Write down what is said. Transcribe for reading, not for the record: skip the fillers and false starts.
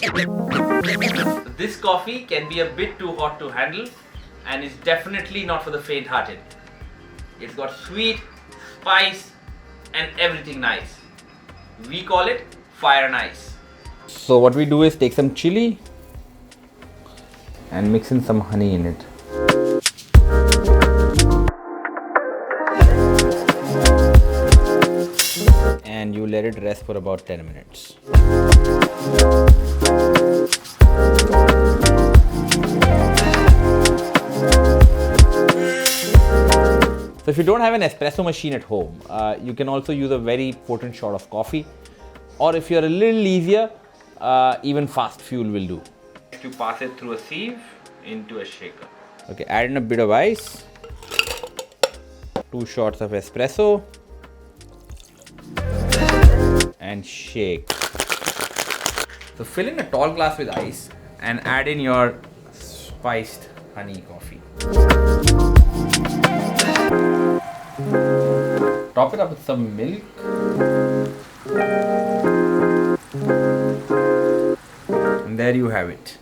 This coffee can be a bit too hot to handle and is definitely not for the faint-hearted. It's got sweet, spice and everything nice. We call it fire and ice. So what we do is take some chili and mix in some honey in it. And you let it rest for about 10 minutes. So if you don't have an espresso machine at home, you can also use a very potent shot of coffee, or if you're a little easier, even fast fuel will do. You pass it through a sieve into a shaker. Okay, add in a bit of ice, 2 shots of espresso, and shake. So fill in a tall glass with ice and add in your spiced honey coffee. Top it up with some milk. And there you have it.